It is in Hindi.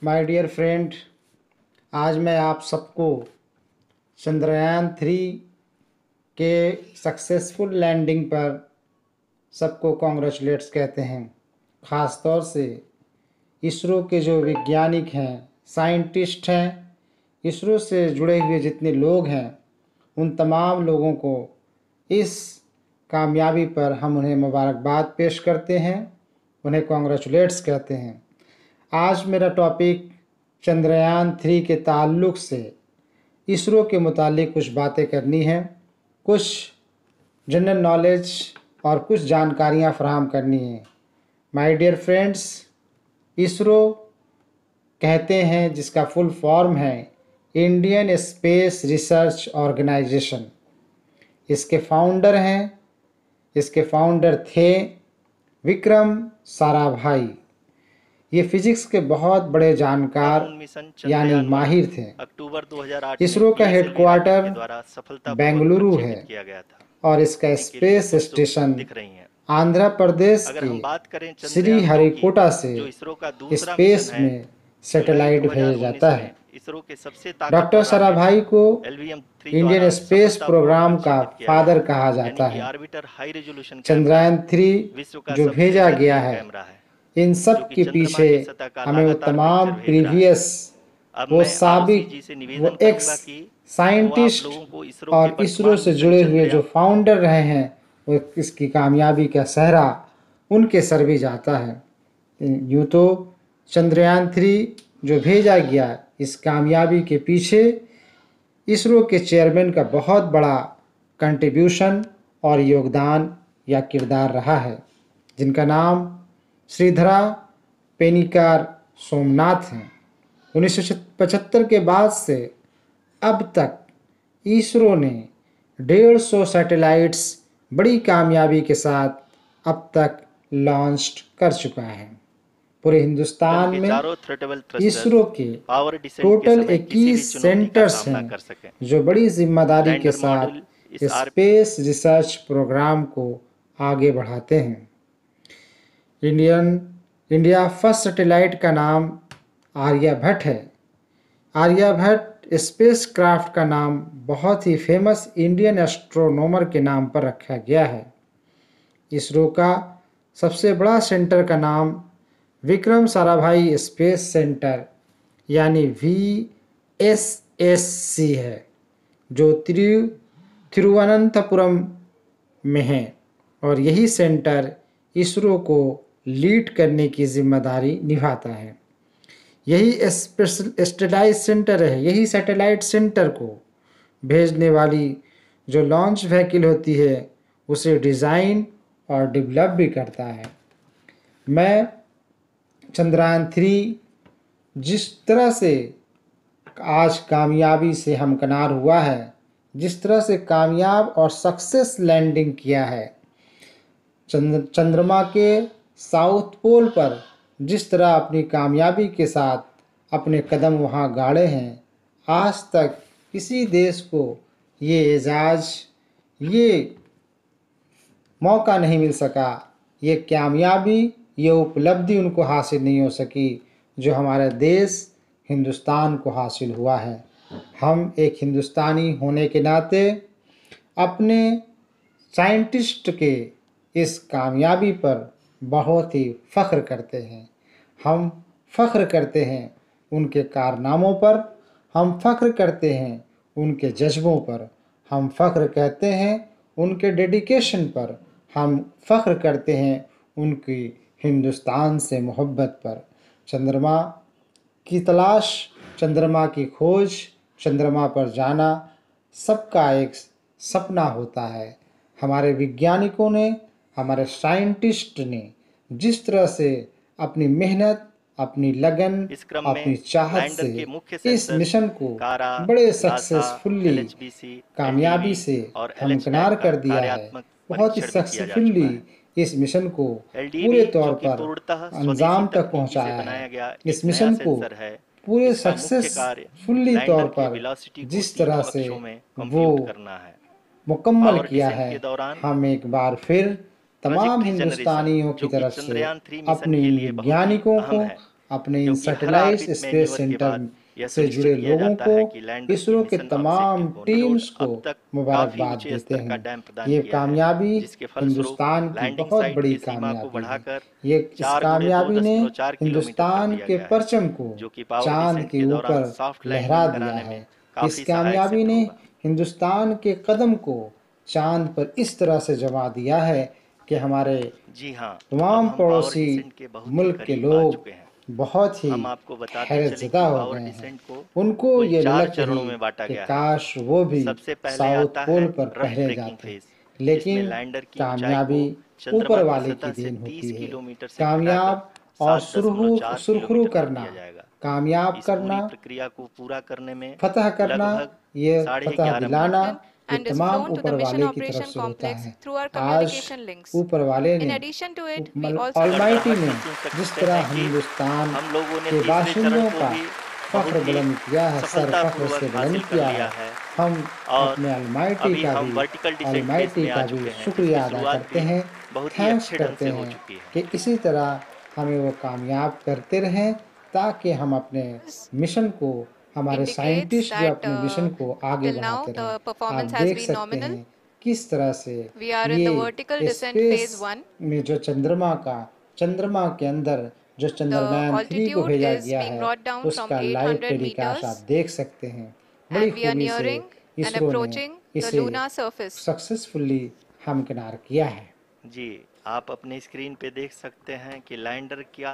माय डियर फ्रेंड, आज मैं आप सबको चंद्रयान 3 के सक्सेसफुल लैंडिंग पर सबको कॉन्ग्रेचुलेट्स कहते हैं। ख़ास तौर से इसरो के जो वैज्ञानिक हैं, साइंटिस्ट हैं, इसरो से जुड़े हुए जितने लोग हैं, उन तमाम लोगों को इस कामयाबी पर हम उन्हें मुबारकबाद पेश करते हैं, उन्हें कॉन्ग्रेचुलेट्स कहते हैं। आज मेरा टॉपिक चंद्रयान 3 के ताल्लुक़ से इसरो के मुतालिक कुछ बातें करनी हैं, कुछ जनरल नॉलेज और कुछ जानकारियाँ फराहम करनी हैं। माय डियर फ्रेंड्स, इसरो कहते हैं जिसका फुल फॉर्म है इंडियन स्पेस रिसर्च ऑर्गेनाइजेशन। इसके फाउंडर थे विक्रम साराभाई। ये फिजिक्स के बहुत बड़े जानकार यानी माहिर थे। अक्टूबर 2008 इसरो का हेडक्वार्टर बेंगलुरु है और इसका स्पेस स्टेशन आंध्र प्रदेश के श्रीहरिकोटा से स्पेस में सैटेलाइट भेजा जाता है। डॉक्टर साराभाई को इंडियन स्पेस प्रोग्राम का फादर कहा जाता है। चंद्रयान 3 जो भेजा गया है, इन सब के पीछे हमें वो तमाम प्रीवियस, वो साबिक, वो एक्स साइंटिस्ट और इसरो से जुड़े हुए जो फाउंडर रहे हैं, वो इसकी कामयाबी का सेहरा उनके सर भी जाता है। यूँ तो चंद्रयान 3 जो भेजा गया, इस कामयाबी के पीछे इसरो के चेयरमैन का बहुत बड़ा कंट्रीब्यूशन और योगदान या किरदार रहा है, जिनका नाम श्रीधरा पेनिकार सोमनाथ हैं। 1975 के बाद से अब तक इसरो ने 150 सैटेलाइट्स बड़ी कामयाबी के साथ अब तक लॉन्च कर चुका है। पूरे हिंदुस्तान में इसरो के टोटल 21 सेंटर्स हैं जो बड़ी जिम्मेदारी के साथ स्पेस रिसर्च प्रोग्राम को आगे बढ़ाते हैं। इंडिया फर्स्ट सैटेलाइट का नाम आर्यभट्ट है। आर्यभट्ट स्पेस क्राफ्ट का नाम बहुत ही फेमस इंडियन एस्ट्रोनॉमर के नाम पर रखा गया है। इसरो का सबसे बड़ा सेंटर का नाम विक्रम साराभाई स्पेस सेंटर यानी VSSC है, जो तिरुवनंतपुरम में है, और यही सेंटर इसरो को लीड करने की जिम्मेदारी निभाता है। यही सैटेलाइट सेंटर है, यही सैटेलाइट सेंटर को भेजने वाली जो लॉन्च व्हीकल होती है, उसे डिज़ाइन और डेवलप भी करता है। मैं चंद्रयान 3 जिस तरह से आज कामयाबी से हमकिनार हुआ है, जिस तरह से कामयाब और सक्सेस लैंडिंग किया है, चंद्रमा के साउथ पोल पर जिस तरह अपनी कामयाबी के साथ अपने कदम वहाँ गाड़े हैं, आज तक किसी देश को ये एजाज़, ये मौका नहीं मिल सका, ये कामयाबी, ये उपलब्धि उनको हासिल नहीं हो सकी जो हमारे देश हिंदुस्तान को हासिल हुआ है। हम एक हिंदुस्तानी होने के नाते अपने साइंटिस्ट के इस कामयाबी पर बहुत ही फ़ख्र करते हैं। हम फ़ख्र करते हैं उनके कारनामों पर, हम फ़ख्र करते हैं उनके जज्बों पर, हम फ़ख्र करते हैं उनके डेडिकेशन पर, हम फ़ख्र करते हैं उनकी हिंदुस्तान से मोहब्बत पर। चंद्रमा की तलाश, चंद्रमा की खोज, चंद्रमा पर जाना सबका एक सपना होता है। हमारे वैज्ञानिकों ने, हमारे साइंटिस्ट ने जिस तरह से अपनी मेहनत, अपनी लगन, अपनी चाहत से इस मिशन को बड़े सक्सेसफुल्ली, कामयाबी से हमकिनार कर दिया है, बहुत ही सक्सेसफुल्ली इस मिशन को पूरे तौर पर अंजाम तक पहुंचाया है। इस मिशन को पूरे सक्सेसफुल्ली तौर पर जिस तरह से वो मुकम्मल किया है, हम एक बार फिर तमाम हिंदुस्तानियों की तरफ से अपने वैज्ञानिकों को, अपने इन क्योंकि हर सैटेलाइट ऑर्बिट स्पेस मैन्यूवर के सेंटर बाद यह से जुड़े सुनिश्चित किया लोगों जाता को है कि लैंडर की इसरो के मिशन तमाम ऑब्जेक्टिव को पेलोड टीम्स को अब तक काफी मुबारकबाद ऊंचे देते स्तर का हैं। डैम प्रदान ये किया है, कामयाबी जिसके फलस्वरूप हिंदुस्तान की लैंडिंग बहुत साइट बड़ी की सीमा को कामयाबी है। बढ़ाकर ये इस 4 गुणे कामयाबी ने 2.4 किलोमीटर कर हिंदुस्तान दिया के गया है, परचम को जो कि पावर चांद डिसेंट के के दौरान ऊपर सॉफ्ट लहरा लैंडिंग दिया कराने है। में इस काफी सहायक कामयाबी सिद्ध ने होगा। हिंदुस्तान के कदम को चांद पर इस तरह से जमा दिया है कि हमारे जी हाँ, अब तमाम हम पावर पड़ोसी डिसेंट के बहुत ही मुल्क के करीब आ चुके लोग हैं। बहुत ही हम आपको बताते चले हैरतज़दा कि हो पावर गए हैं। डिसेंट को उनको कुल ये 4 ललक चरणों रही में बांटा कि गया है। काश वो भी सबसे पहले साउथ आता है पोल पर रफ पहरे ब्रेकिंग जाते, फेज, जिसमें लेकिन लैंडर की ऊंचाई को कामयाबी चंद्रमा ऊपर की वाले की सतह से देन 30 होती है। किलोमीटर से घटाकर कामयाब और सुरखरू 7.4 सुरखरू किलोमीटर कर करना, दिया जाएगा। कामयाब इस पूरी करना, प्रक्रिया को पूरा करने में फतह करना, लगभग ये साढ़े फतह 11 मिनट दिलाना, लगेंगे। ये and is तमाम flown to the ऊपर mission वाले की तरफ operation से होता complex है। through our आज communication links. ऊपर वाले In ने addition to it, we also almighty गड़गड़ाहट ने से सुन जिस सकते तरह हैं कि हिंदुस्तान हम लोगों ने के तीसरे चरण बाशिंदों को का भी फख्र बहुत ही बुलंद किया है, सर फख्र से सफलतापूर्वक बुलंद हासिल कर किया लिया है, है। हम और अपने अभी हम वर्टिकल डिसेंट फेज में आ चुके हैं, जिसकी शुक्रिया अदा शुरुआत करते भी हैं, बहुत ही थैंक्स अच्छे ढंग करते से हो हैं चुकी है। कि इसी तरह हमें वो कामयाब करते रहें, ताकि हम अपने मिशन को, हमारे indicates साइंटिस्ट जो that अपने मिशन को आगे till now बढ़ाते रहें। the आप performance has देख been सकते nominal. हैं किस तरह से We are in the vertical ये descent स्पेस phase 1. में जो चंद्रमा के अंदर जो The चंद्रयान 3 को altitude भेजा is गया being है, brought down from उसका लाइव 800 टेलीकास्ट आप meters देख सकते हैं। बड़ी and we are खूबी से nearing and इसरो ने approaching the इसे lunar surface. सक्सेसफुली हमकिनार किया है। जी, आप अपने स्क्रीन पे देख सकते हैं कि लैंडर क्या